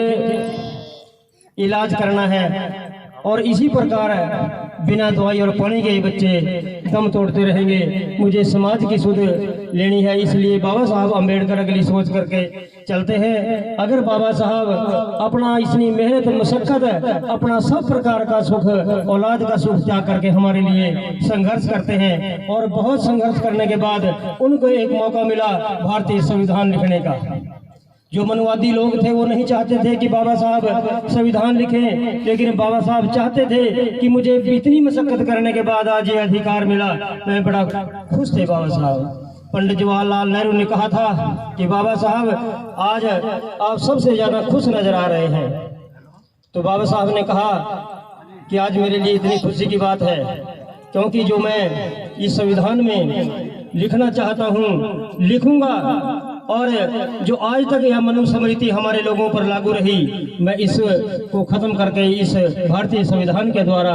इलाज करना है। और इसी प्रकार बिना दवाई और पानी के बच्चे दम तोड़ते रहेंगे। मुझे समाज की सुध लेनी है, इसलिए बाबा साहब अंबेडकर अगली सोच करके चलते हैं। अगर बाबा साहब अपना इतनी मेहनत मशक्कत, अपना सब प्रकार का सुख, औलाद का सुख त्याग करके हमारे लिए संघर्ष करते हैं, और बहुत संघर्ष करने के बाद उनको एक मौका मिला भारतीय संविधान लिखने का, जो मनुवादी लोग थे वो नहीं चाहते थे कि बाबा साहब संविधान लिखें, लेकिन बाबा साहब चाहते थे कि मुझे इतनी मशक्कत करने के बाद आज ये अधिकार मिला। मैं बड़ा खुश थे बाबा साहब। पंडित जवाहरलाल नेहरू ने कहा था कि बाबा साहब आज आप सबसे ज्यादा खुश नजर आ रहे हैं। तो बाबा साहब ने कहा कि आज मेरे लिए इतनी खुशी की बात है क्योंकि जो मैं इस संविधान में लिखना चाहता हूँ लिखूंगा, और जो आज तक यह मनुस्मृति हमारे लोगों पर लागू रही, मैं इसको खत्म करके इस भारतीय संविधान के द्वारा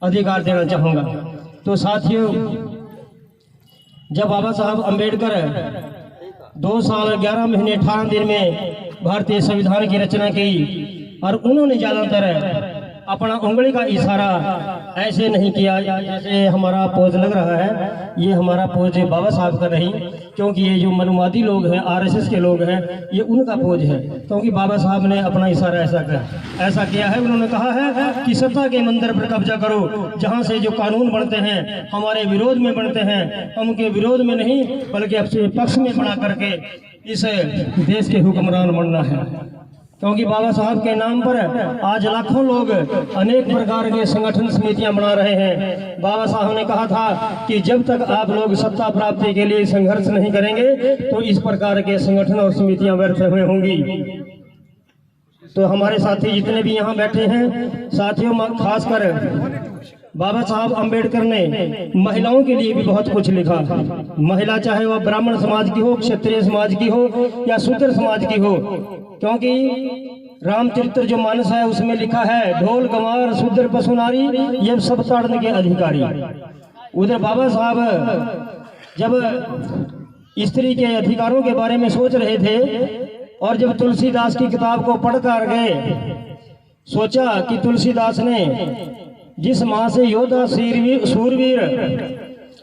अधिकार देना चाहूंगा। तो साथियों, जब बाबा साहब अंबेडकर 2 साल 11 महीने 18 दिन में भारतीय संविधान की रचना की, और उन्होंने ज्यादातर अपना उंगली का इशारा ऐसे नहीं किया जैसे हमारा पोज लग रहा है, ये हमारा पोज बाबा साहब का नहीं, क्योंकि ये जो मनुवादी लोग हैं, आरएसएस के लोग हैं, ये उनका पोज है। क्योंकि बाबा साहब ने अपना इशारा ऐसा किया है। उन्होंने कहा है कि सत्ता के मंदिर पर कब्जा करो, जहाँ से जो कानून बनते हैं हमारे विरोध में बनते हैं, उनके विरोध में नहीं बल्कि अपने पक्ष में बना करके इस देश के हुक्मरान बनना है। क्योंकि बाबा साहब के नाम पर आज लाखों लोग अनेक प्रकार के संगठन समितियां बना रहे हैं। बाबा साहब ने कहा था कि जब तक आप लोग सत्ता प्राप्ति के लिए संघर्ष नहीं करेंगे तो इस प्रकार के संगठन और समितियां व्यर्थ हुए होंगी। तो हमारे साथी जितने भी यहाँ बैठे हैं, साथियों, खासकर बाबा साहब अंबेडकर ने महिलाओं के लिए भी बहुत कुछ लिखा। महिला चाहे वह ब्राह्मण समाज की हो, क्षत्रिय समाज की हो या शूद्र समाज की हो, क्योंकि रामचरित्र जो मानस है उसमें लिखा है ढोल गंवार शूद्र पशु नारी ये सब ताड़ने के अधिकारी। उधर बाबा साहब जब स्त्री के अधिकारों के बारे में सोच रहे थे और जब तुलसीदास की किताब को पढ़कर गए, सोचा कि तुलसीदास ने जिस माँ से योद्धा सूरवीर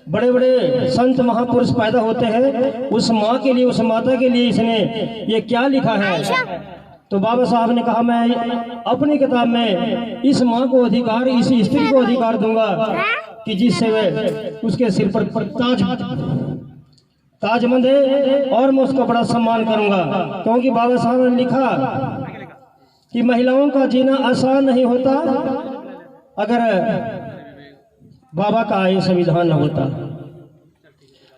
बड़े बड़े संत महापुरुष पैदा होते हैं, उस माँ के लिए, उस माता के लिए इसने ये क्या लिखा है। तो बाबा साहब ने कहा मैं अपनी किताब में इस माँ को अधिकार, इस स्त्री को अधिकार दूंगा कि जिससे वे उसके सिर पर ताज बंधे और मैं उसका बड़ा सम्मान करूंगा। क्योंकि बाबा साहब ने लिखा कि महिलाओं का जीना आसान नहीं होता अगर बाबा का ये संविधान न होता।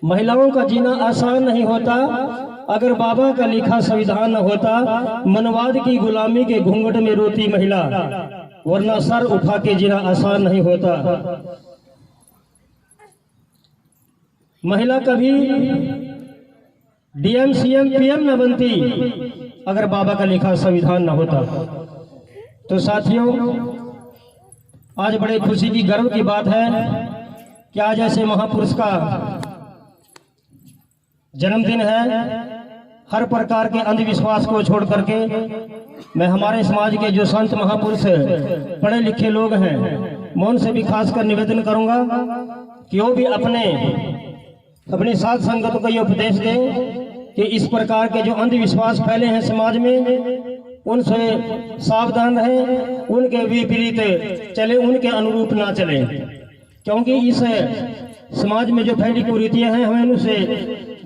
महिलाओं का जीना आसान नहीं होता अगर बाबा का लिखा संविधान न होता। मनवाद की गुलामी के घूंघट में रोती महिला, वरना सर उठा के जीना आसान नहीं होता। महिला कभी डीएम सीएम पीएम न बनती अगर बाबा का लिखा संविधान न होता। तो साथियों, आज बड़े खुशी की, गर्व की बात है कि आज ऐसे महापुरुष का जन्मदिन है। हर प्रकार के अंधविश्वास को छोड़ करके मैं हमारे समाज के जो संत महापुरुष पढ़े लिखे लोग हैं, मैं उनसे भी खासकर निवेदन करूंगा कि वो भी अपने साथ संगत को ये उपदेश दें कि इस प्रकार के जो अंधविश्वास फैले हैं समाज में, उनसे सावधान रहें, उनके विपरीत चले, उनके अनुरूप ना चले। क्योंकि इस समाज में जो फैली कुरीतियां हैं हमें उनसे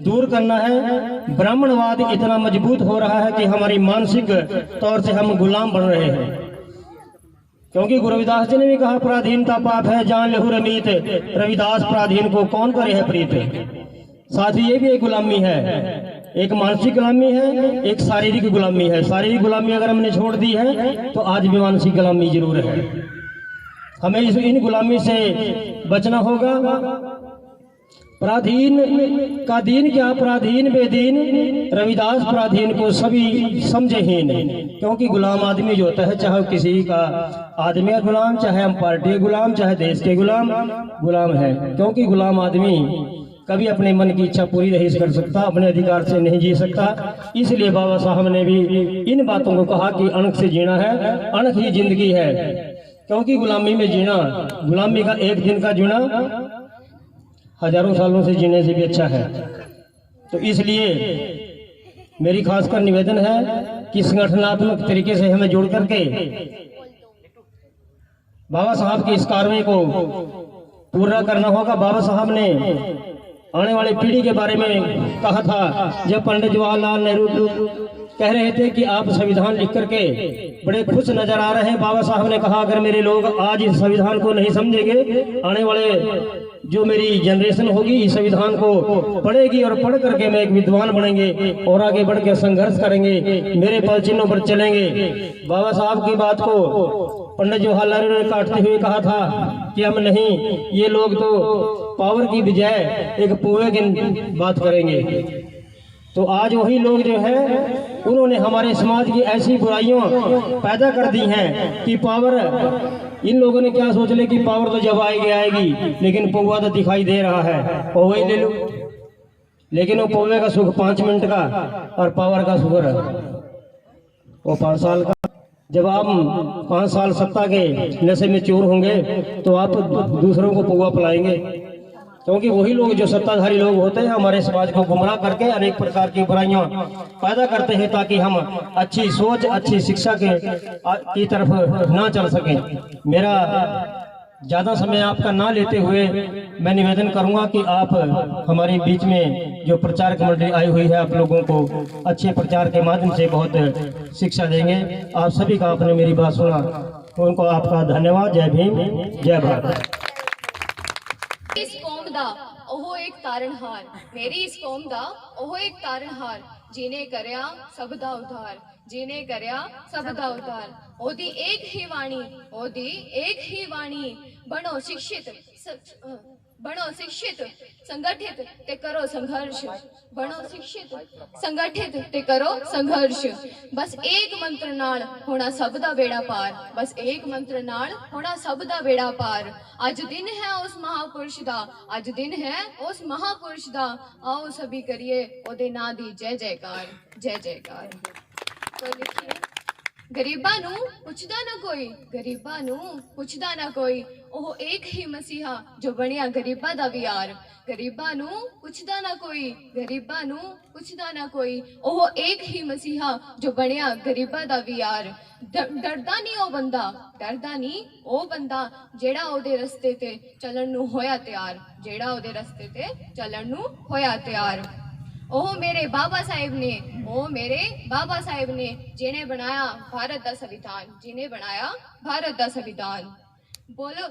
दूर करना है। ब्राह्मणवाद इतना मजबूत हो रहा है कि हमारी मानसिक तौर से हम गुलाम बन रहे हैं। क्योंकि गुरु रविदास जी ने भी कहा पराधीनता पाप है जान लेहु रमीत, रविदास पराधीन को कौन करे है प्रीत। साथ ही ये भी एक गुलामी है, एक मानसिक गुलामी है, एक शारीरिक गुलामी है। शारीरिक गुलामी अगर हमने छोड़ दी है तो आज भी मानसिक गुलामी जरूर है। हमें इन गुलामी से बचना होगा। पराधीन का दीन क्या, पराधीन बेदीन, रविदास पराधीन को सभी समझेहीन। क्योंकि गुलाम आदमी जो होता है, चाहे किसी का आदमी का गुलाम, चाहे हम पार्टी के गुलाम, चाहे देश के गुलाम है। क्योंकि गुलाम आदमी कभी अपने मन की इच्छा पूरी नहीं कर सकता, अपने अधिकार से नहीं जी सकता। इसलिए बाबा साहब ने भी इन बातों को कहा कि अणख से जीना है, अणख ही जिंदगी है। क्योंकि गुलामी में जीना, गुलामी का एक दिन का जीना हजारों सालों से जीने से भी अच्छा है। तो इसलिए मेरी खासकर निवेदन है कि संगठनात्मक तरीके से हमें जोड़ करके बाबा साहब की इस कार्रवाई को पूरा करना होगा। बाबा साहब ने आने वाली पीढ़ी के बारे में कहा था। जब पंडित जवाहरलाल नेहरू कह रहे थे कि आप संविधान लिख करके बड़े खुश नजर आ रहे हैं, बाबा साहब ने कहा अगर मेरे लोग आज इस संविधान को नहीं समझेंगे, आने वाले जो मेरी जनरेशन होगी इस संविधान को पढ़ेगी और पढ़ करके मैं एक विद्वान बनेंगे और आगे बढ़ के संघर्ष करेंगे, मेरे पद चिन्हों पर चलेंगे। बाबा साहब की बात को पंडित जवाहरलाल नेहरू ने काटते हुए कहा था कि हम नहीं, ये लोग तो पावर की बजाय एक पोए की बात करेंगे। तो आज वही लोग जो है उन्होंने हमारे समाज की ऐसी बुराइयों पैदा कर दी हैं कि पावर, इन लोगों ने क्या सोच ले कि पावर तो जब आएगी, लेकिन पौवा तो दिखाई दे रहा है, पौवा ही ले लो। लेकिन वो पौवे का सुख 5 मिनट का और पावर का सुख वो 5 साल का। जब आप 5 साल सत्ता के नशे में चोर होंगे तो आप दूसरों को पौवा पिलाएंगे, क्योंकि वही लोग जो सत्ताधारी लोग होते हैं हमारे समाज को गुमराह करके अनेक प्रकार की बुराइयां पैदा करते हैं ताकि हम अच्छी सोच, अच्छी शिक्षा की तरफ ना चल सकें। मेरा ज्यादा समय आपका ना लेते हुए मैं निवेदन करूंगा कि आप हमारे बीच में जो प्रचारक मंडली आई हुई है आप लोगों को अच्छे प्रचार के माध्यम से बहुत शिक्षा देंगे। आप सभी का आपने मेरी बात सुना, उनको आपका धन्यवाद। जय भीम, जय भारत। इस कौम दा ओहो एक तारणहार, मेरी इस कौम दा ओहो एक तारणहार, जिने करया सब दा उद्धार, जिने करया सब दा उद्धार। ओदी एक ही वाणी, ओदी एक ही वाणी, बनो शिक्षित संगठित ते करो संघर्ष, बनो शिक्षित संगठित ते करो संघर्ष। बस एक मंत्र नाल होना सब दा बेड़ा पार, बस एक मंत्र नाल होना सब दा बेड़ा पार। अज दिन है उस महापुरुष दा, अज दिन है उस महापुरुष दा, आओ सभी करिए ओदे नां दी जय जयकार, जय जयकार। तो लिखिए, गरीबां नू पुछदा ना कोई, गरीबां नू पुछदा ना कोई, ओह एक ही मसीहा जो बनिया गरीबां दा भी यार। गरीबां नू पुछदा ना कोई, गरीबां नू पुछदा ना कोई, ओह एक ही मसीहा जो बनिया गरीबां दा भी यार। डरदा नहीं ओ बंदा, डरदा नहीं ओ बंदा, जेड़ा ओदे रस्ते ते चलन नू होया तैयार, जेड़ा ओदे रस्ते ते चलन नू होया तैयार। ओह मेरे बाबा साहेब ने, ओ मेरे बाबा साहेब ने, जिन्हें बनाया भारत दा संविधान, जिन्हें बनाया भारत दा संविधान। बोलो,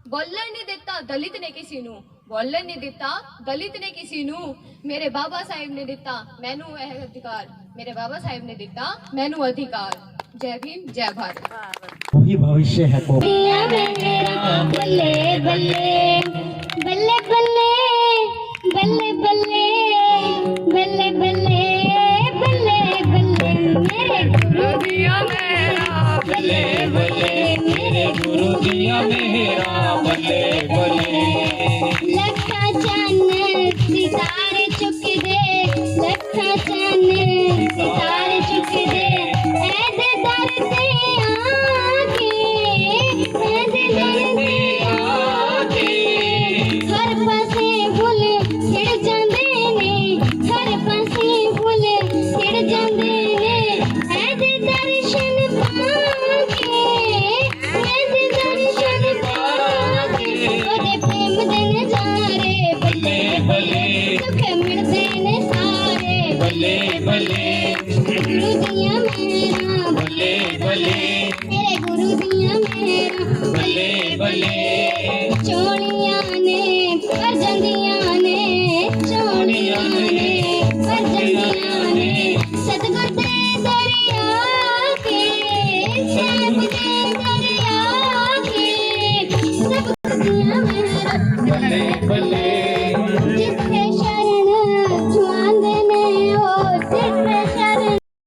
बोलन नहीं दिता दलित ने किसी नू, बोलन नहीं दिता दलित ने किसी नू, मेरे बाबा साहेब ने दिता मैनू यह अधिकार, मेरे बाबा साहेब ने दिता मैनू अधिकार। जय भीम, जय भारत। वही भविष्य है को बल्ले बल्ले बल्ले बल्ले बल्ले बल्ले बल्ले बल्ले बल्ले बल्ले मेरे गुरु दिया मेरा, बल्ले बल्ले मेरे गुरु दिया मेरा, बल्ले बल्ले। लखा चांद सितारे चुक दे, लखा चांद सितारे चुक दे, ऐसे दर्द आके, ऐसे दर्द आके, हर पासे फुल खिड़ जांदे ने, हर पासे फुल खिड़ जांदे ने, ऐसे दर्शन पाके, ऐसे दर्शन पाके, ओदे प्रेम दे नजारे बल्ले बल्ले, सुख मिलदे ने सारे बल्ले बल्ले। गुरु दिया मेरा बल्ले बल्ले, मेरे गुरु दिया मेरा बल्ले बल्ले।